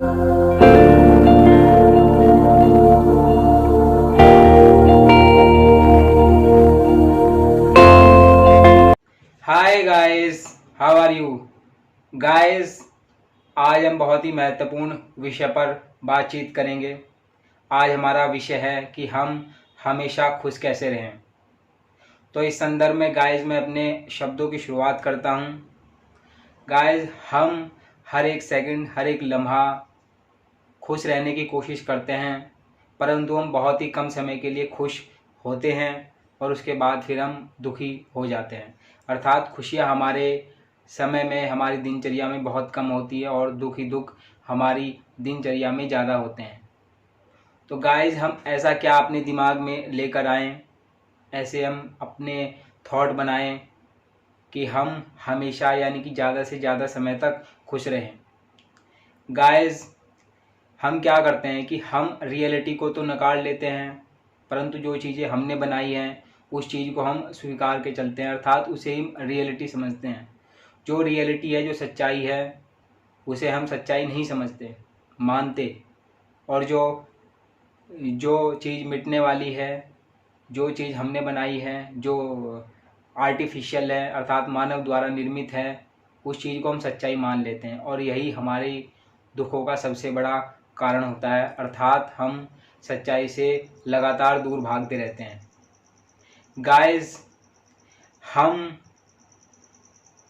Hi guys, how are you guys. आज हम बहुत ही महत्वपूर्ण विषय पर बातचीत करेंगे। आज हमारा विषय है कि हम हमेशा खुश कैसे रहें। तो इस संदर्भ में गाइस मैं अपने शब्दों की शुरुआत करता हूँ। गाइस, हम हर एक सेकंड, हर एक लम्हा खुश रहने की कोशिश करते हैं, परंतु हम बहुत ही कम समय के लिए खुश होते हैं और उसके बाद फिर हम दुखी हो जाते हैं। अर्थात खुशियाँ हमारे समय में, हमारी दिनचर्या में बहुत कम होती है और दुख ही दुख हमारी दिनचर्या में ज़्यादा होते हैं। तो गाइस, हम ऐसा क्या अपने दिमाग में लेकर आएँ, ऐसे हम अपने थॉट बनाएं कि हम हमेशा यानी कि ज़्यादा से ज़्यादा समय तक खुश रहें। गाइस, हम क्या करते हैं कि हम रियलिटी को तो नकार लेते हैं, परंतु जो चीज़ें हमने बनाई हैं उस चीज़ को हम स्वीकार के चलते हैं, अर्थात उसे हम रियलिटी समझते हैं। जो रियलिटी है, जो सच्चाई है, उसे हम सच्चाई नहीं समझते, मानते। और जो जो चीज़ मिटने वाली है, जो चीज़ हमने बनाई है, जो आर्टिफिशियल है अर्थात मानव द्वारा निर्मित है, उस चीज़ को हम सच्चाई मान लेते हैं और यही हमारे दुखों का सबसे बड़ा कारण होता है। अर्थात हम सच्चाई से लगातार दूर भागते रहते हैं। गाइस, हम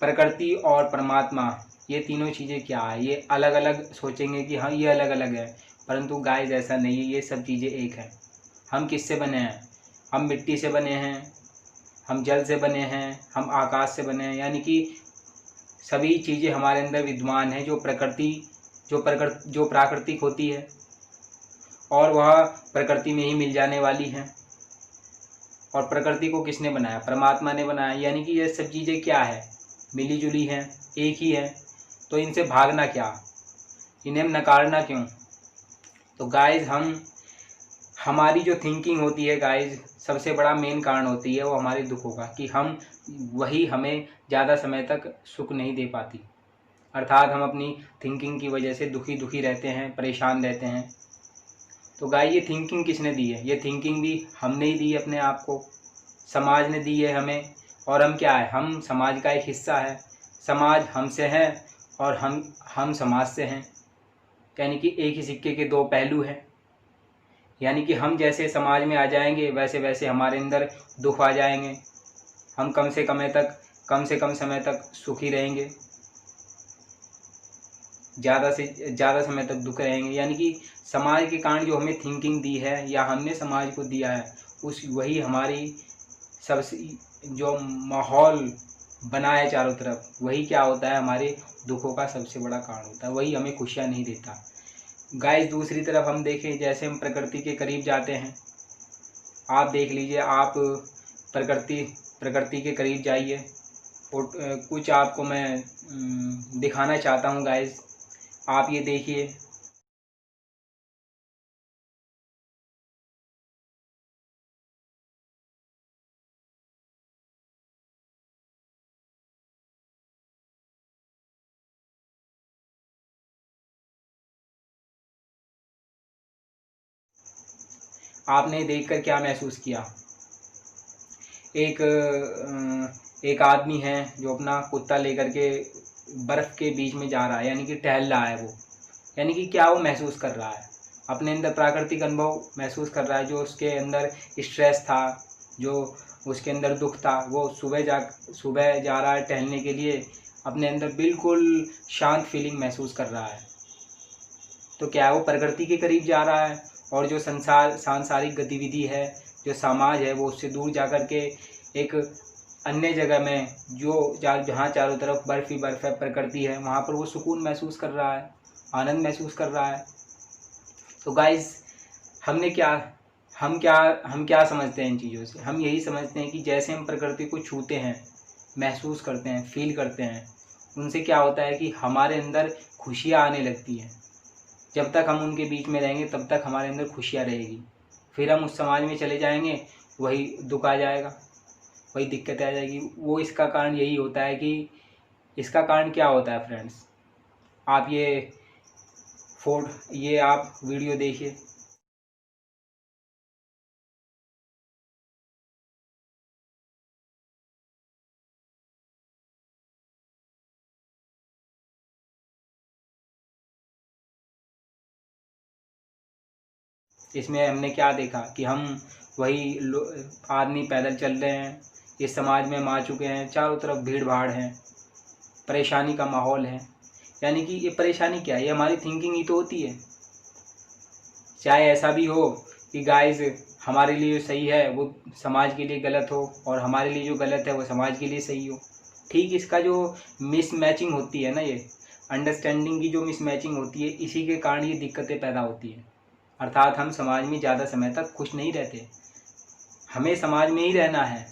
प्रकृति और परमात्मा, ये तीनों चीज़ें क्या है, ये अलग अलग सोचेंगे कि हाँ ये अलग अलग है, परंतु गाइस ऐसा नहीं है, ये सब चीज़ें एक है। हम किससे बने हैं? हम मिट्टी से बने हैं, हम जल से बने हैं, हम आकाश से बने हैं, यानी कि सभी चीज़ें हमारे अंदर विद्यमान है। जो प्राकृतिक होती है और वह प्रकृति में ही मिल जाने वाली है। और प्रकृति को किसने बनाया? परमात्मा ने बनाया। यानी कि ये सब चीज़ें क्या है? मिली जुली हैं, एक ही है। तो इनसे भागना क्या, इन्हें नकारना क्यों? तो गाइस, हमारी जो थिंकिंग होती है गाइस, सबसे बड़ा मेन कारण होती है वो हमारे दुखों का, कि वही हमें ज़्यादा समय तक सुख नहीं दे पाती। अर्थात हम अपनी थिंकिंग की वजह से दुखी दुखी रहते हैं, परेशान रहते हैं। तो गाइस, ये थिंकिंग किसने दी है? ये थिंकिंग भी हमने ही दी है अपने आप को, समाज ने दी है हमें। और हम क्या है? हम समाज का एक हिस्सा है। समाज हमसे है और हम समाज से हैं। यानी कि एक ही सिक्के के दो पहलू हैं। यानी कि हम जैसे समाज में आ जाएंगे वैसे वैसे हमारे अंदर दुख आ जाएंगे। हम कम से कम समय तक सुखी रहेंगे, ज़्यादा से ज़्यादा समय तक दुख रहेंगे। यानी कि समाज के कारण जो हमें थिंकिंग दी है या हमने समाज को दिया है, वही हमारी सबसे जो माहौल बना है चारों तरफ, वही क्या होता है? हमारे दुखों का सबसे बड़ा कारण होता है, वही हमें खुशियाँ नहीं देता। गाइस, दूसरी तरफ हम देखें, जैसे हम प्रकृति के करीब जाते हैं, आप देख लीजिए, आप प्रकृति के करीब जाइए। कुछ आपको मैं दिखाना चाहता हूँ गाइस, आप ये देखिए। आपने देखकर क्या महसूस किया? एक एक आदमी है जो अपना कुत्ता लेकर के बर्फ़ के बीच में जा रहा है, यानी कि टहल रहा है वो। यानी कि क्या वो महसूस कर रहा है? अपने अंदर प्राकृतिक अनुभव महसूस कर रहा है। जो उसके अंदर स्ट्रेस था, जो उसके अंदर दुख था, वो सुबह जा रहा है टहलने के लिए, अपने अंदर बिल्कुल शांत फीलिंग महसूस कर रहा है। तो क्या है? वो प्रकृति के करीब जा रहा है। और जो सांसारिक गतिविधि है, जो समाज है, वो उससे दूर जा कर के एक अन्य जगह में, जहाँ चारों तरफ बर्फ़ ही बर्फ़ है, प्रकृति है, वहाँ पर वो सुकून महसूस कर रहा है, आनंद महसूस कर रहा है। तो गाइस, हमने क्या हम क्या समझते हैं इन चीज़ों से? हम यही समझते हैं कि जैसे हम प्रकृति को छूते हैं, महसूस करते हैं, फील करते हैं, उनसे क्या होता है कि हमारे अंदर खुशियाँ आने लगती हैं। जब तक हम उनके बीच में रहेंगे तब तक हमारे अंदर खुशियाँ रहेगी। फिर हम उस समाज में चले जाएंगे, वही दुख आ जाएगा, वही दिक्कतें आ जाएगी। इसका कारण यही होता है कि इसका कारण क्या होता है फ्रेंड्स? आप ये ये आप वीडियो देखिए। इसमें हमने क्या देखा कि हम वही आदमी पैदल चल रहे हैं, इस समाज में हम आ चुके हैं, चारों तरफ भीड़ भाड़ है, परेशानी का माहौल है। यानी कि ये परेशानी क्या है, ये हमारी थिंकिंग ही तो होती है। चाहे ऐसा भी हो कि गाइस हमारे लिए जो सही है वो समाज के लिए गलत हो, और हमारे लिए जो गलत है वो समाज के लिए सही हो। ठीक, इसका जो मिस मैचिंग होती है ना, ये अंडरस्टैंडिंग की जो मिस मैचिंग होती है, इसी के कारण ये दिक्कतें पैदा होती हैं। अर्थात हम समाज में ज़्यादा समय तक खुश नहीं रहते। हमें समाज में ही रहना है,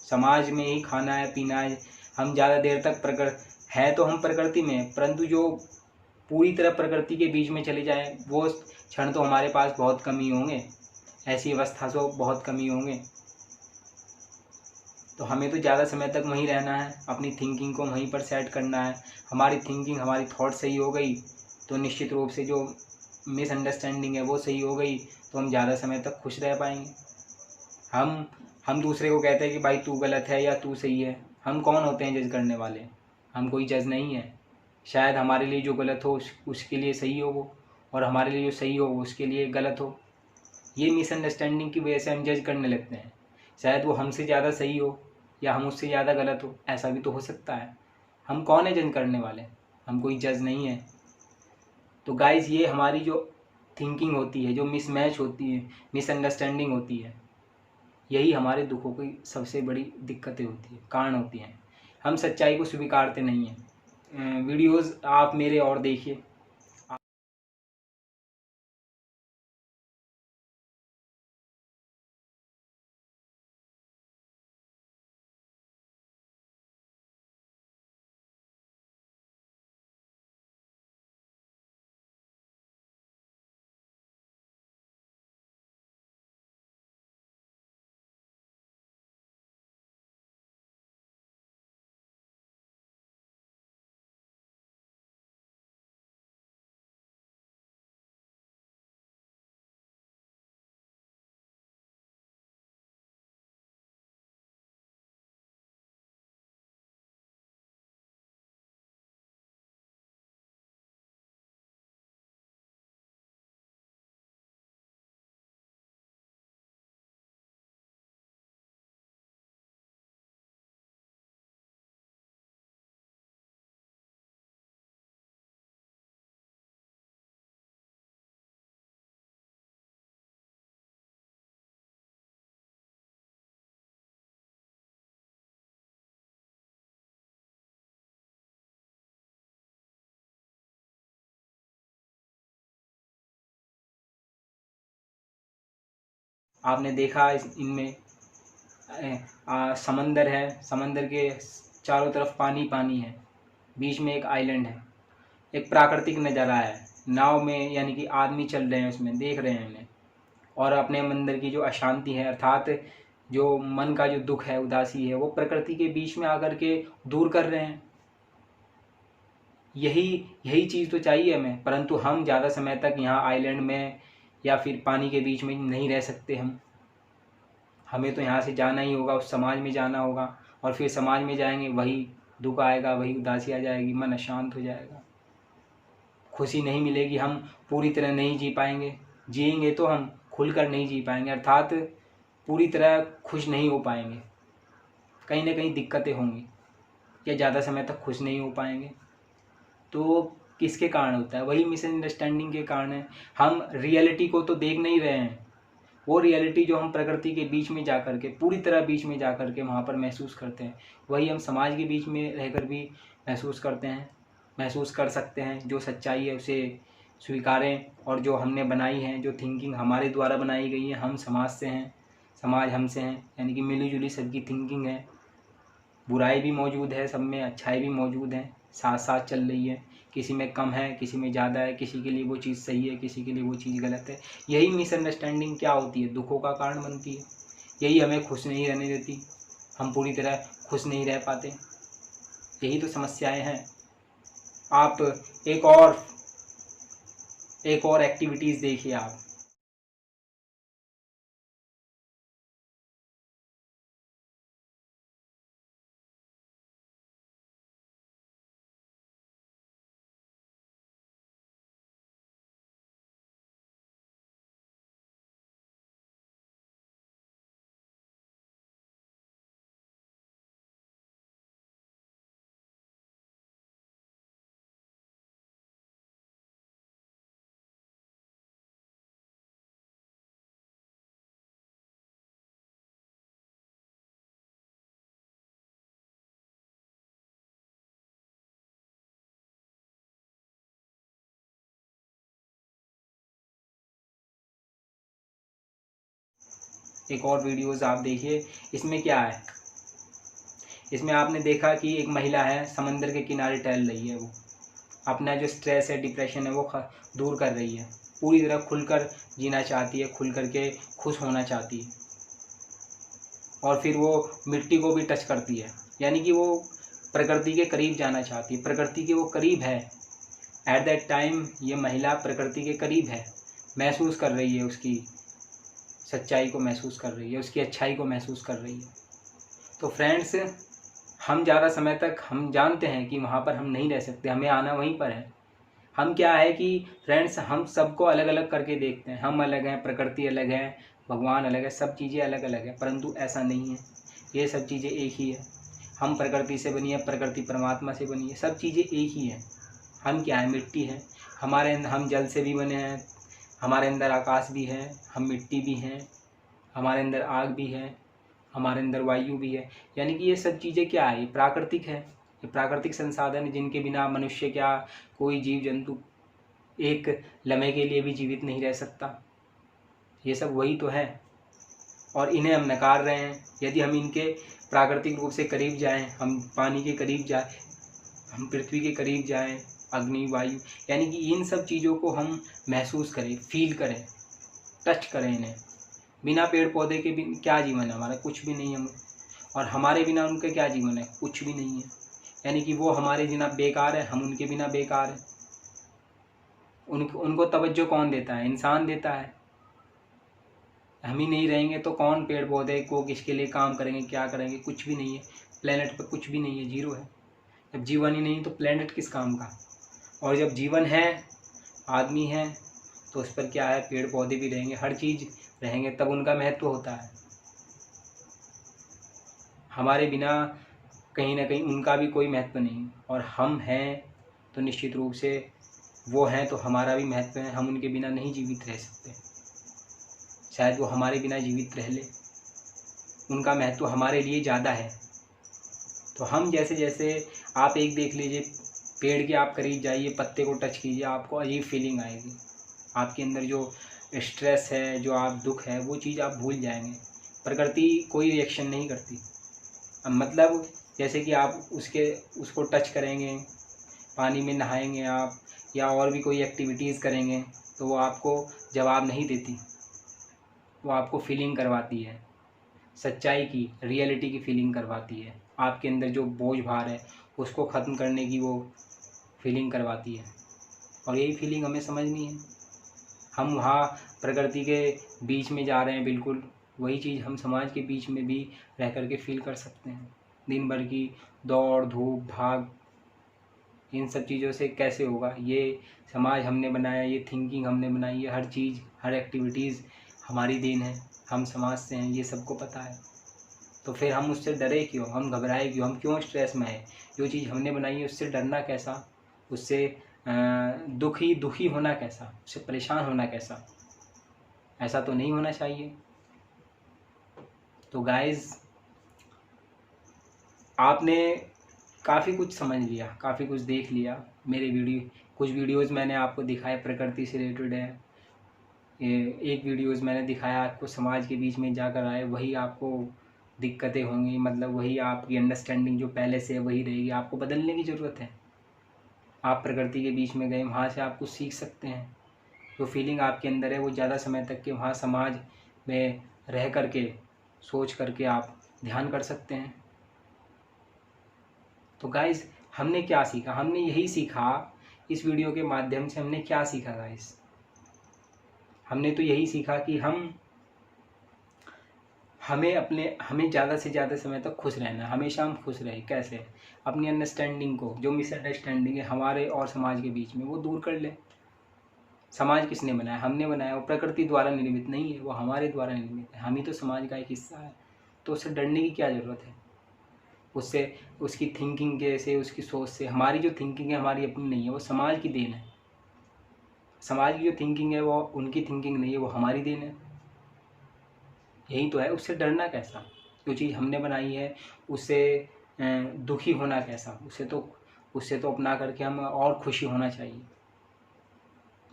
समाज में ही खाना है पीना है। हम ज़्यादा देर तक है तो हम प्रकृति में, परंतु जो पूरी तरह प्रकृति के बीच में चले जाएं वो क्षण तो हमारे पास बहुत कम ही होंगे, ऐसी अवस्था तो बहुत कम ही होंगे। तो हमें तो ज़्यादा समय तक वहीं रहना है, अपनी थिंकिंग को वहीं पर सेट करना है। हमारी थिंकिंग, हमारी थॉट सही हो गई तो निश्चित रूप से जो मिसअंडरस्टैंडिंग है वो सही हो गई, तो हम ज़्यादा समय तक खुश रह पाएंगे। हम दूसरे को कहते हैं कि भाई तू गलत है या तू सही है। हम कौन होते हैं जज करने वाले? हम कोई जज नहीं है। शायद हमारे लिए जो गलत हो उसके लिए सही हो वो, और हमारे लिए जो सही हो उसके लिए गलत हो। ये मिसअंडरस्टैंडिंग की वजह से हम जज करने लगते हैं। शायद वो हमसे ज़्यादा सही हो या हम उससे ज़्यादा गलत हो, ऐसा भी तो हो सकता है। हम कौन है जज करने वाले? हम कोई जज नहीं है। तो गाइस, ये हमारी जो थिंकिंग होती है, जो मिसमैच होती है, मिसअंडरस्टैंडिंग होती है, यही हमारे दुखों की सबसे बड़ी दिक्कतें होती है, कारण होती हैं। हम सच्चाई को स्वीकारते नहीं हैं। वीडियोज़ आप मेरे और देखिए। आपने देखा इनमें समंदर है, समंदर के चारों तरफ पानी पानी है, बीच में एक आइलैंड है, एक प्राकृतिक नज़ारा है। नाव में यानी कि आदमी चल रहे हैं, उसमें देख रहे हैं उन्हें, और अपने मंदिर की जो अशांति है, अर्थात जो मन का जो दुख है, उदासी है, वो प्रकृति के बीच में आकर के दूर कर रहे हैं। यही यही चीज़ तो चाहिए हमें, परंतु हम ज़्यादा समय तक यहाँ आइलैंड में या फिर पानी के बीच में नहीं रह सकते। हमें तो यहाँ से जाना ही होगा, उस समाज में जाना होगा, और फिर समाज में जाएंगे वही दुख आएगा, वही उदासी आ जाएगी, मन अशांत हो जाएगा, खुशी नहीं मिलेगी, हम पूरी तरह नहीं जी पाएंगे। जिएंगे तो हम खुलकर नहीं जी पाएंगे, अर्थात पूरी तरह खुश नहीं हो पाएंगे, कहीं ना कहीं दिक्कतें होंगी, या ज़्यादा समय तक खुश नहीं हो पाएंगे। तो किसके कारण होता है? वही मिसअंडरस्टैंडिंग के कारण है। हम रियलिटी को तो देख नहीं रहे हैं, वो रियलिटी जो हम प्रकृति के बीच में जा कर के, पूरी तरह बीच में जा कर के वहाँ पर महसूस करते हैं, वही हम समाज के बीच में रहकर भी महसूस करते हैं, महसूस कर सकते हैं। जो सच्चाई है उसे स्वीकारें, और जो हमने बनाई है, जो थिंकिंग हमारे द्वारा बनाई गई है, हम समाज से हैं, समाज हमसे हैं, यानी कि मिली जुली सबकी थिंकिंग है। बुराई भी मौजूद है सब में, अच्छाई भी मौजूद है, साथ साथ चल रही है। किसी में कम है, किसी में ज़्यादा है, किसी के लिए वो चीज़ सही है, किसी के लिए वो चीज़ गलत है। यही मिसअंडरस्टैंडिंग क्या होती है? दुखों का कारण बनती है। यही हमें खुश नहीं रहने देती, हम पूरी तरह खुश नहीं रह पाते। यही तो समस्याएं हैं। आप एक और एक और एक्टिविटीज़ देखिए आप। एक और वीडियोज़ आप देखिए। इसमें क्या है, इसमें आपने देखा कि एक महिला है, समंदर के किनारे टहल रही है। वो अपना जो स्ट्रेस है, डिप्रेशन है, वो दूर कर रही है। पूरी तरह खुलकर जीना चाहती है, खुल कर के खुश होना चाहती है। और फिर वो मिट्टी को भी टच करती है, यानी कि वो प्रकृति के करीब जाना चाहती है, प्रकृति के वो करीब है। एट दैट टाइम ये महिला प्रकृति के करीब है, महसूस कर रही है, उसकी सच्चाई को महसूस कर रही है, उसकी अच्छाई को महसूस कर रही है। तो फ्रेंड्स, हम ज़्यादा समय तक हम जानते हैं कि वहाँ पर हम नहीं रह सकते, हमें आना वहीं पर है। हम क्या है कि फ्रेंड्स, हम सबको अलग अलग करके देखते हैं। हम अलग हैं, प्रकृति अलग है, भगवान अलग है, सब चीज़ें अलग अलग है, परंतु ऐसा नहीं है। ये सब चीज़ें एक ही है। हम प्रकृति से बनी है, प्रकृति परमात्मा से बनी है, सब चीज़ें एक ही हैं। हम क्या है, मिट्टी है। हमारे अंदर, हम जल से भी बने हैं, हमारे अंदर आकाश भी है, हम मिट्टी भी हैं, हमारे अंदर आग भी है, हमारे अंदर वायु भी है। यानी कि ये सब चीज़ें क्या है, ये प्राकृतिक है, ये प्राकृतिक संसाधन है, जिनके बिना मनुष्य क्या, कोई जीव जंतु एक लम्हे के लिए भी जीवित नहीं रह सकता। ये सब वही तो है, और इन्हें हम नकार रहे हैं। यदि हम इनके प्राकृतिक रूप से करीब जाएं, हम पानी के करीब जाएं, हम पृथ्वी के करीब जाएं, अग्नि, वायु, यानी कि इन सब चीज़ों को हम महसूस करें, फील करें, टच करें इन्हें। बिना पेड़ पौधे के भी क्या जीवन है हमारा, कुछ भी नहीं है। और हमारे बिना उनके क्या जीवन है, कुछ भी नहीं है। यानी कि वो हमारे बिना बेकार है, हम उनके बिना बेकार हैं। उनको तवज्जो कौन देता है, इंसान देता है। हम ही नहीं रहेंगे तो कौन पेड़ पौधे को किसके लिए काम करेंगे, क्या करेंगे, कुछ भी नहीं है। प्लेनेट पर कुछ भी नहीं है, जीरो है। जब जीवन ही नहीं तो प्लेनेट किस काम का। और जब जीवन है, आदमी है, तो उस पर क्या है, पेड़ पौधे भी रहेंगे, हर चीज़ रहेंगे, तब उनका महत्व होता है। हमारे बिना कहीं ना कहीं उनका भी कोई महत्व नहीं। और हम हैं तो निश्चित रूप से वो हैं तो हमारा भी महत्व है। हम उनके बिना नहीं जीवित रह सकते, शायद वो हमारे बिना जीवित रह ले, उनका महत्व हमारे लिए ज़्यादा है। तो हम जैसे जैसे, आप एक देख लीजिए, पेड़ के आप करीब जाइए, पत्ते को टच कीजिए, आपको अजीब फीलिंग आएगी। आपके अंदर जो स्ट्रेस है, जो आप दुख है, वो चीज़ आप भूल जाएंगे। प्रकृति कोई रिएक्शन नहीं करती। मतलब जैसे कि आप उसको टच करेंगे, पानी में नहाएंगे आप, या और भी कोई एक्टिविटीज़ करेंगे, तो वो आपको जवाब नहीं देती। वो आपको फीलिंग करवाती है, सच्चाई की, रियलिटी की फीलिंग करवाती है। आपके अंदर जो बोझ भार है उसको ख़त्म करने की वो फीलिंग करवाती है। और यही फीलिंग हमें समझनी है। हम वहाँ प्रकृति के बीच में जा रहे हैं, बिल्कुल वही चीज़ हम समाज के बीच में भी रह कर के फील कर सकते हैं। दिन भर की दौड़ धूप भाग, इन सब चीज़ों से कैसे होगा। ये समाज हमने बनाया, ये थिंकिंग हमने बनाई है, हर चीज़, हर एक्टिविटीज़ हमारी देन है। हम समाज से हैं, ये सबको पता है। तो फिर हम उससे डरे क्यों, हम घबराए क्यों, हम क्यों स्ट्रेस में है। जो चीज़ हमने बनाई है उससे डरना कैसा, उससे दुखी होना कैसा, उससे परेशान होना कैसा, ऐसा तो नहीं होना चाहिए। तो गाइज़, आपने काफ़ी कुछ समझ लिया, काफ़ी कुछ देख लिया। मेरे कुछ वीडियोज़ मैंने आपको दिखाए, प्रकृति से रिलेटेड है। एक वीडियोज़ मैंने दिखाया आपको समाज के बीच में जाकर आए, वही आपको दिक्कतें होंगी, मतलब वही आपकी अंडरस्टैंडिंग जो पहले से है वही रहेगी। आपको बदलने की ज़रूरत है। आप प्रकृति के बीच में गए, वहाँ से आप कुछ सीख सकते हैं। जो फीलिंग आपके अंदर है वो ज़्यादा समय तक के वहाँ समाज में रह कर के, सोच करके आप ध्यान कर सकते हैं। तो गाइज़, हमने क्या सीखा, हमने यही सीखा। इस वीडियो के माध्यम से हमने क्या सीखा गाइज़, हमने तो यही सीखा कि हमें ज़्यादा से ज़्यादा समय तक खुश रहना है, हमेशा हम खुश रहें। कैसे? अपनी अंडरस्टैंडिंग को, जो मिसअंडरस्टैंडिंग है हमारे और समाज के बीच में, वो दूर कर लें। समाज किसने बनाया? हमने बनाया। वो प्रकृति द्वारा निर्मित नहीं है, वो हमारे द्वारा निर्मित है। हम ही तो समाज का एक हिस्सा है। तो उससे डरने की क्या ज़रूरत है? उससे, उसकी थिंकिंग के से, उसकी सोच से, हमारी जो थिंकिंग है हमारी अपनी नहीं है, वो समाज की देन है। समाज की जो थिंकिंग है वो उनकी थिंकिंग नहीं है, वो हमारी देन है। यही तो है। उससे डरना कैसा? जो चीज़ हमने बनाई है उससे दुखी होना कैसा? उससे तो अपना करके हम और खुशी होना चाहिए।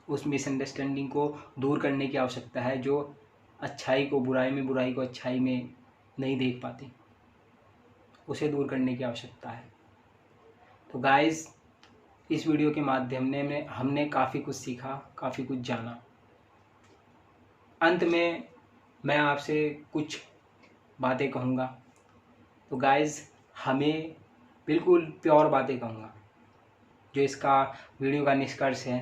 उस मिसअंडरस्टैंडिंग को दूर करने की आवश्यकता है, जो अच्छाई को बुराई में, बुराई को अच्छाई में नहीं देख पाती, उसे दूर करने की आवश्यकता है। तो गाइस, इस वीडियो के माध्यम में हमने काफ़ी कुछ सीखा, काफ़ी कुछ जाना। अंत में मैं आपसे कुछ बातें कहूँगा। तो गाइस, हमें बिल्कुल प्योर बातें कहूँगा, जो इसका वीडियो का निष्कर्ष है।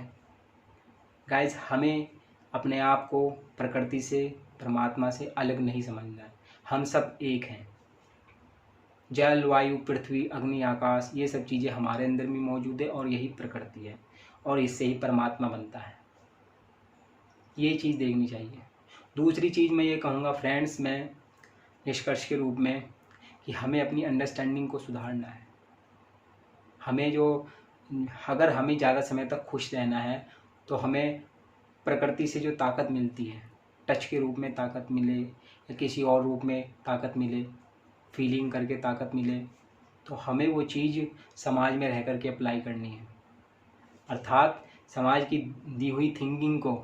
गाइस, हमें अपने आप को प्रकृति से, परमात्मा से अलग नहीं समझना है। हम सब एक हैं। जल, वायु, पृथ्वी, अग्नि, आकाश, ये सब चीज़ें हमारे अंदर भी मौजूद है और यही प्रकृति है, और इससे ही परमात्मा बनता है। ये चीज़ देखनी चाहिए। दूसरी चीज़ मैं ये कहूँगा फ्रेंड्स, मैं निष्कर्ष के रूप में, कि हमें अपनी अंडरस्टैंडिंग को सुधारना है। अगर हमें ज़्यादा समय तक खुश रहना है, तो हमें प्रकृति से जो ताकत मिलती है, टच के रूप में ताकत मिले या किसी और रूप में ताकत मिले, फीलिंग करके ताकत मिले, तो हमें वो चीज़ समाज में रह कर के अप्लाई करनी है। अर्थात समाज की दी हुई थिंकिंग को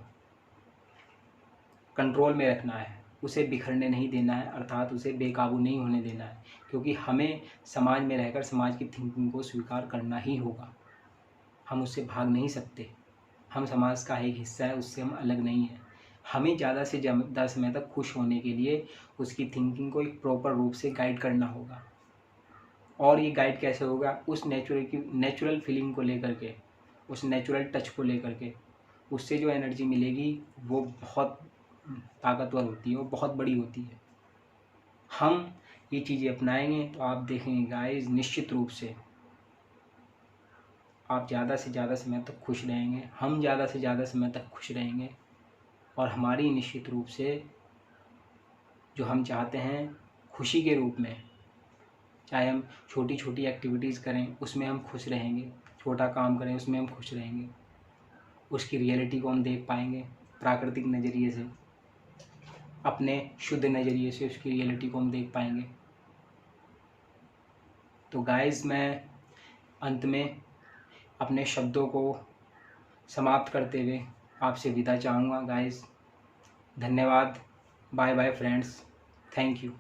कंट्रोल में रखना है, उसे बिखरने नहीं देना है, अर्थात उसे बेकाबू नहीं होने देना है। क्योंकि हमें समाज में रहकर समाज की थिंकिंग को स्वीकार करना ही होगा। हम उससे भाग नहीं सकते। हम समाज का एक हिस्सा है, उससे हम अलग नहीं हैं। हमें ज़्यादा से ज़्यादा समय तक खुश होने के लिए उसकी थिंकिंग को एक प्रॉपर रूप से गाइड करना होगा। और ये गाइड कैसे होगा? उस नेचुरल फीलिंग को लेकर के, उस नेचुरल टच को लेकर के, उससे जो एनर्जी मिलेगी वो बहुत ताकतवर होती है, वो बहुत बड़ी होती है। हम ये चीज़ें अपनाएंगे तो आप देखेंगे गाइस, निश्चित रूप से आप ज़्यादा से ज़्यादा समय तक खुश रहेंगे, हम ज़्यादा से ज़्यादा समय तक खुश रहेंगे, और हमारी निश्चित रूप से जो हम चाहते हैं खुशी के रूप में, चाहे हम छोटी छोटी एक्टिविटीज़ करें उसमें हम खुश रहेंगे, छोटा काम करें उसमें हम खुश रहेंगे, उसकी रियलिटी को हम देख पाएंगे प्राकृतिक नज़रिए से, अपने शुद्ध नज़रिए से उसकी रियलिटी को हम देख पाएंगे। तो गाइस, मैं अंत में अपने शब्दों को समाप्त करते हुए आपसे विदा चाहूँगा। गाइस, धन्यवाद। Bye bye friends. Thank you.